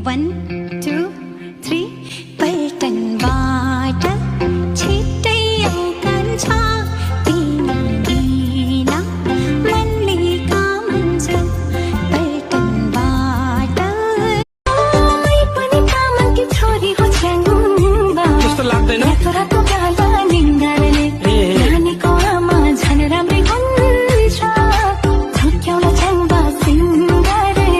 1 2 3 पल्टन बाट छिट्टै आउँछ तिमी बिना मनले कामन्छ पल्टन बाट मै पनि कामकी छोरी हो च्याङ्गुम्बा त्यस्तो लाग्दैन रातो गाला निङ्गारले नानीको आमा झन् राम्रै हुन्छ झुक्याउन च्याङ्बा सिङ्गारले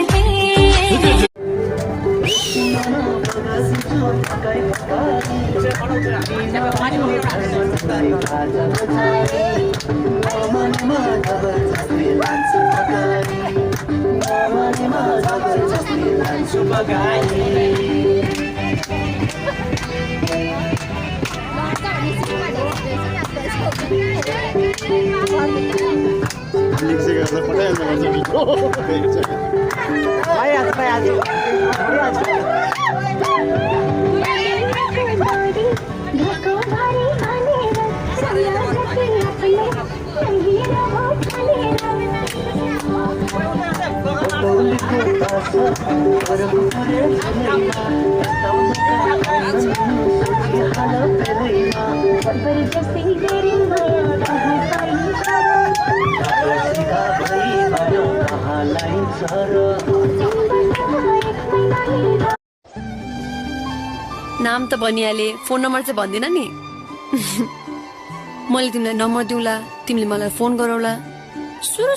नाम त भनिहाले फोन नम्बर चाहिँ भन्दिन नि मैले तिमीलाई नम्बर दिउँला तिमीले मलाई फोन गरौला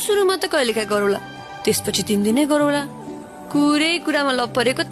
सुरुमा त कहिलेकाहीँ गरौला त्यसपछि 3 दिनै गरौला कुरै कुरामा लप परेको